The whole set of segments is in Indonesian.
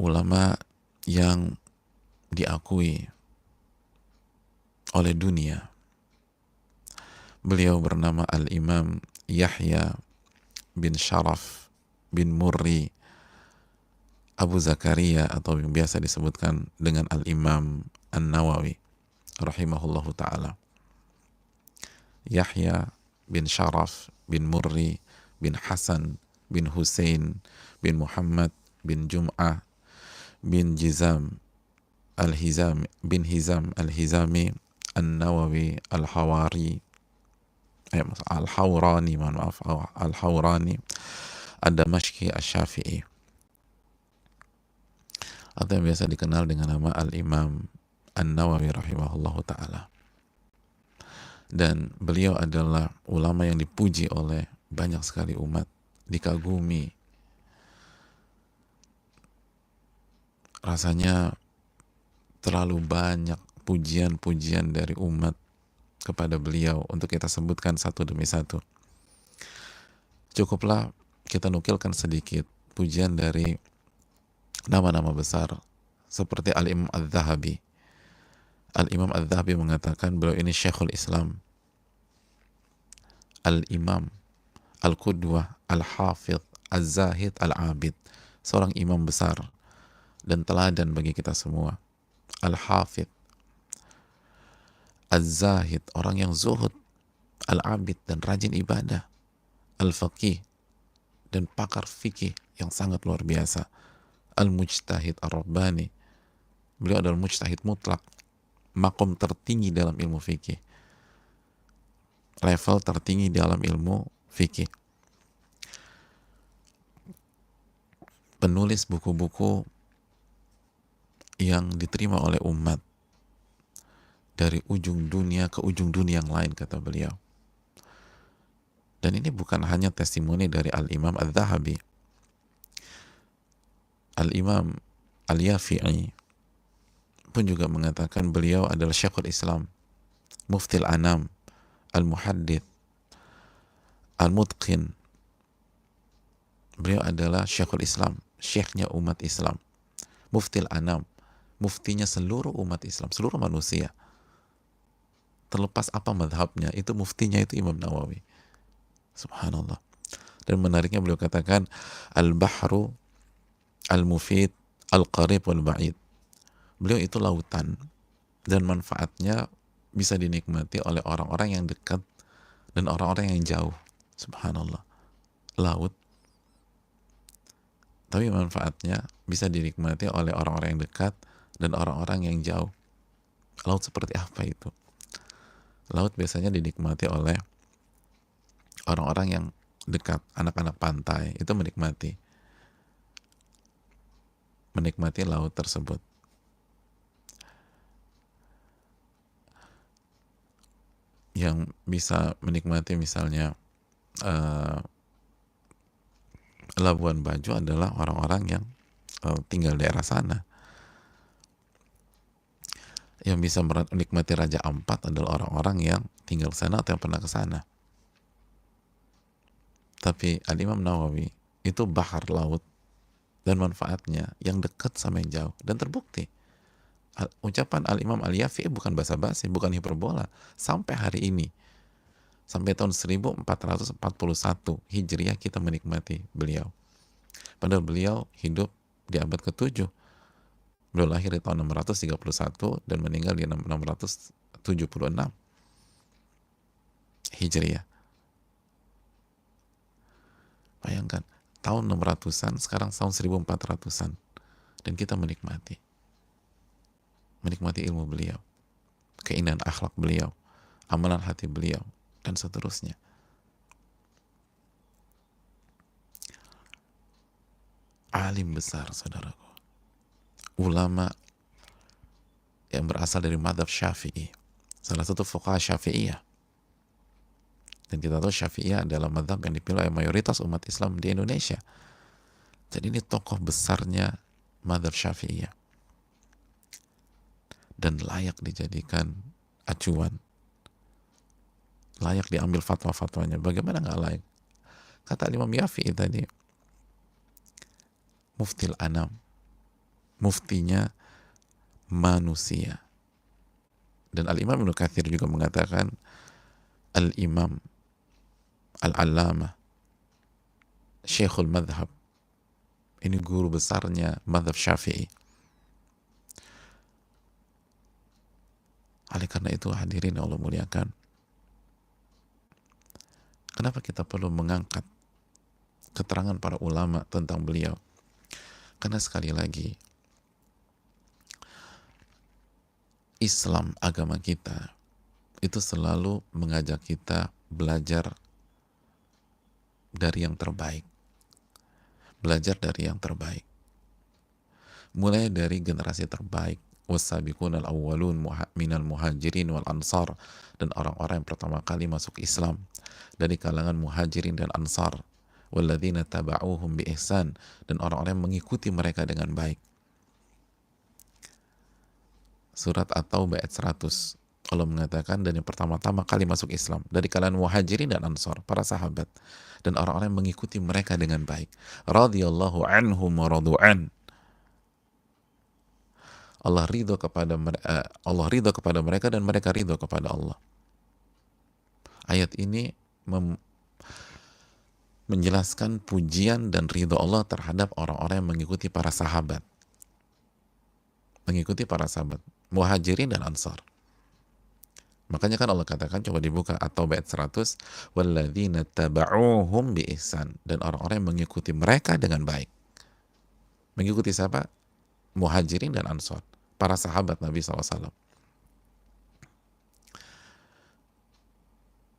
ulama yang diakui oleh dunia. Beliau bernama Al-Imam Yahya bin Sharaf bin Murri Abu Zakaria, atau yang biasa disebutkan dengan Al-Imam An-Nawawi rahimahullahu ta'ala. Yahya bin Sharaf bin Murri bin Hasan bin Hussein bin Muhammad bin Jum'ah bin Jizam Al-Hizami bin Hizam Al-Hizami An-Nawawi Al-Hawari Al-Hawrani, maaf, Al-Hawrani Ad-Damashqi Asy-Syafi'i, atau yang biasa dikenal dengan nama Al-Imam An-Nawawi rahimahullahu ta'ala. Dan beliau adalah ulama yang dipuji oleh banyak sekali umat, dikagumi. Rasanya terlalu banyak pujian-pujian dari umat kepada beliau untuk kita sebutkan satu demi satu. Cukuplah kita nukilkan sedikit pujian dari nama-nama besar seperti Al-Imam Al-Zahabi. Al-Imam Al-Zahabi mengatakan beliau ini Syekhul Islam, Al-Imam, Al-Qudwah, Al-Hafidh, Al-Zahid, Al-Abid, seorang imam besar dan teladan bagi kita semua. Al-Hafidh, Al-Zahid, orang yang zuhud, Al-Abid, dan rajin ibadah, Al-Faqih, dan pakar fikih yang sangat luar biasa, Al-Mujtahid, Ar-Rabbani, beliau adalah mujtahid mutlak, makom tertinggi dalam ilmu fikih, level tertinggi dalam ilmu fikih, penulis buku-buku yang diterima oleh umat dari ujung dunia ke ujung dunia yang lain, kata beliau. Dan ini bukan hanya testimoni dari Al-Imam Al-Zahabi. Al-Imam Al-Yafi'i pun juga mengatakan beliau adalah Syekhul Islam, Muftil Anam, Al-Muhaddith, Al-Mutqin. Beliau adalah Syekhul Islam, syekhnya umat Islam, Muftil Anam, muftinya seluruh umat Islam, seluruh manusia. Terlepas apa madhabnya, itu muftinya itu Imam Nawawi. Subhanallah. Dan menariknya beliau katakan Al-Bahru Al-Mufid Al-Qarib Wal-Ba'id. Beliau itu lautan dan manfaatnya bisa dinikmati oleh orang-orang yang dekat dan orang-orang yang jauh. Subhanallah. Laut, tapi manfaatnya bisa dinikmati oleh orang-orang yang dekat dan orang-orang yang jauh. Laut seperti apa itu? Laut biasanya dinikmati oleh orang-orang yang dekat, anak-anak pantai itu menikmati laut tersebut. Yang bisa menikmati misalnya Labuan Bajo adalah orang-orang yang tinggal di daerah sana. Yang bisa menikmati Raja Ampat adalah orang-orang yang tinggal di sana atau yang pernah ke sana. Tapi Al-Imam Nawawi itu bahar laut dan manfaatnya yang dekat sama yang jauh, dan terbukti. Ucapan Al-Imam Al-Yafi'i bukan basa-basi, bukan hiperbola. Sampai hari ini, sampai tahun 1441 Hijriah kita menikmati beliau. Padahal beliau hidup di abad ke-7. Beliau lahir di tahun 631 dan meninggal di 676 Hijriah. Bayangkan, tahun 600-an, sekarang tahun 1400-an. Dan kita menikmati ilmu beliau, keindahan akhlak beliau, amalan hati beliau, dan seterusnya. Alim besar, saudaraku. Ulama yang berasal dari mazhab Syafi'i, salah satu fuqaha Syafi'iyah. Dan kita tahu Syafi'iyah adalah mazhab yang dipilih oleh mayoritas umat Islam di Indonesia. Jadi ini tokoh besarnya mazhab Syafi'iyah dan layak dijadikan acuan, layak diambil fatwa-fatwanya. Bagaimana nggak layak? Kata Imam Yafi'i tadi, Muftil Anam, muftinya manusia. Dan Al-Imam Ibnu Katsir juga mengatakan Al-Imam Al-Allamah Syekhul Madhab, ini guru besarnya Madhab Syafi'i. Oleh karena itu hadirin Allah muliakan, kenapa kita perlu mengangkat keterangan para ulama tentang beliau? Karena sekali lagi, Islam, agama kita, itu selalu mengajak kita belajar dari yang terbaik. Belajar dari yang terbaik. Mulai dari generasi terbaik, was-sabiqunal awwalun minal muhajirin wal ansar, dan orang-orang yang pertama kali masuk Islam dari kalangan muhajirin dan ansar, walladzina taba'uhum bi ihsan, dan orang-orang yang mengikuti mereka dengan baik. Surat At-Taubah ayat 100, Allah mengatakan, dan yang pertama-tama kali masuk Islam dari kalangan muhajirin dan ansar, para sahabat, dan orang-orang yang mengikuti mereka dengan baik. Radhiyallahu anhum wa radu'an, Allah ridho kepada mereka dan mereka ridho kepada Allah. Ayat ini menjelaskan pujian dan ridho Allah terhadap orang-orang yang mengikuti para sahabat. Mengikuti para sahabat, muhajirin dan ansar. Makanya kan Allah katakan, coba dibuka atau ayat 100, walladzina taba'uhum bi ihsan, dan orang-orang yang mengikuti mereka dengan baik. Mengikuti siapa? Muhajirin dan ansar, para sahabat Nabi SAW.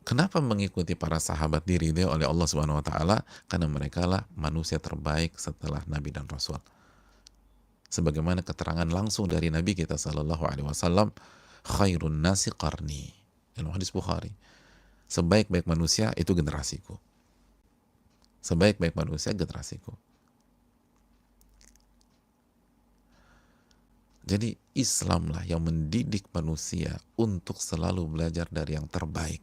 Kenapa mengikuti para sahabat diridhai oleh Allah Subhanahu wa taala? Karena mereka lah manusia terbaik setelah Nabi dan Rasul. Sebagaimana keterangan langsung dari Nabi kita sallallahu alaihi wasallam, khairun nasi qarni, dalam hadis Bukhari. Sebaik-baik manusia itu generasiku. Sebaik-baik manusia generasiku. Jadi Islamlah yang mendidik manusia untuk selalu belajar dari yang terbaik.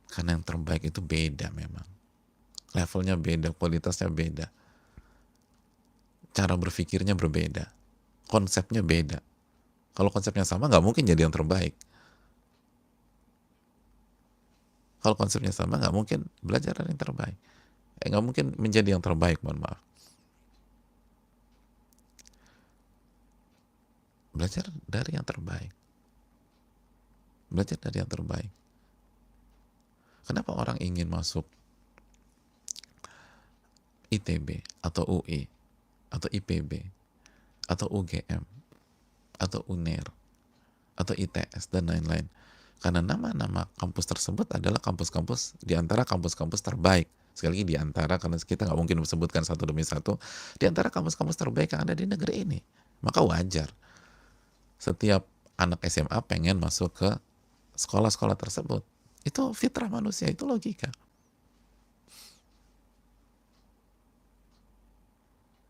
Karena yang terbaik itu beda memang. Levelnya beda, kualitasnya beda. Cara berpikirnya berbeda. Konsepnya beda. Kalau konsepnya sama, nggak mungkin jadi yang terbaik. Kalau konsepnya sama, nggak mungkin belajar dari yang terbaik. Nggak mungkin menjadi yang terbaik, mohon maaf. Belajar dari yang terbaik. Belajar dari yang terbaik. Kenapa orang ingin masuk ITB atau UI atau IPB atau UGM atau UNER atau ITS dan lain-lain? Karena nama-nama kampus tersebut adalah kampus-kampus di antara kampus-kampus terbaik. Sekali lagi di antara, karena kita nggak mungkin sebutkan satu demi satu, di antara kampus-kampus terbaik yang ada di negeri ini. Maka wajar setiap anak SMA pengen masuk ke sekolah-sekolah tersebut. Itu fitrah manusia, itu logika.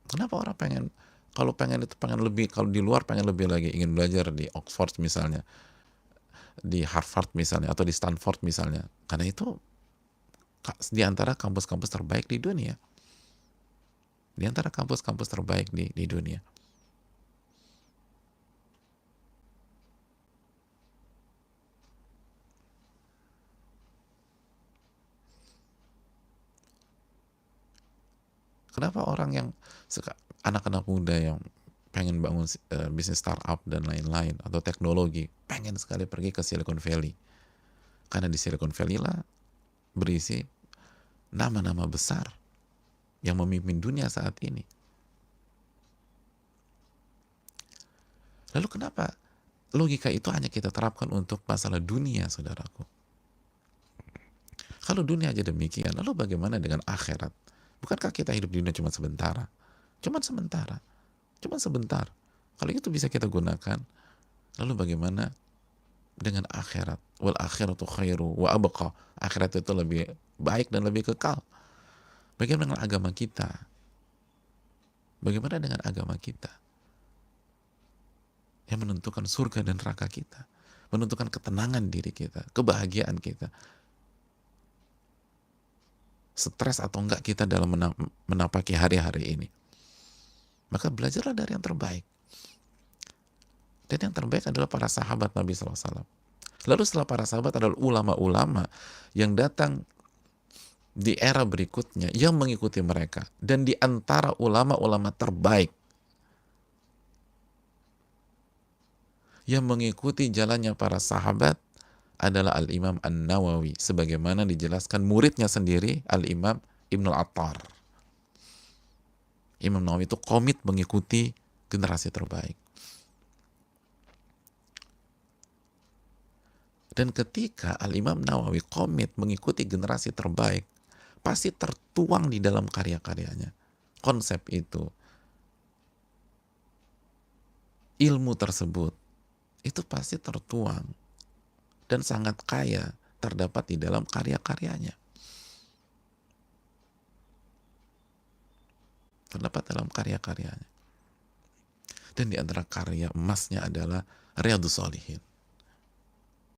Kenapa orang pengen, kalau pengen itu pengen lebih, kalau di luar pengen lebih lagi, ingin belajar di Oxford misalnya, di Harvard misalnya, atau di Stanford misalnya, karena itu di antara kampus-kampus terbaik di dunia, di antara kampus-kampus terbaik di dunia. Kenapa orang yang anak-anak muda yang pengen bangun bisnis startup dan lain-lain atau teknologi pengen sekali pergi ke Silicon Valley? Karena di Silicon Valley lah berisi nama-nama besar yang memimpin dunia saat ini. Lalu kenapa logika itu hanya kita terapkan untuk masalah dunia, saudaraku? Kalau dunia aja demikian, lalu bagaimana dengan akhirat? Bukankah kita hidup di dunia cuma sebentar? Cuma sebentar. Cuma sebentar. Kalau itu bisa kita gunakan, lalu bagaimana dengan akhirat? Wal akhiratu khairu wa abqa. Akhirat itu lebih baik dan lebih kekal. Bagaimana dengan agama kita? Bagaimana dengan agama kita? Yang menentukan surga dan neraka kita. Menentukan ketenangan diri kita, kebahagiaan kita. Stres atau enggak kita dalam menapaki hari-hari ini. Maka belajarlah dari yang terbaik. Dan yang terbaik adalah para sahabat Nabi SAW. Lalu setelah para sahabat adalah ulama-ulama yang datang di era berikutnya yang mengikuti mereka. Dan di antara ulama-ulama terbaik yang mengikuti jalannya para sahabat adalah Al-Imam An-Nawawi, sebagaimana dijelaskan muridnya sendiri, Al-Imam Ibnul Attar. Imam Nawawi itu komit mengikuti generasi terbaik. Dan ketika Al-Imam Nawawi komit mengikuti generasi terbaik, pasti tertuang di dalam karya-karyanya. Konsep itu, ilmu tersebut, itu pasti tertuang dan sangat kaya terdapat di dalam karya-karyanya. Terdapat dalam karya-karyanya. Dan di antara karya emasnya adalah Riyadhus Shalihin.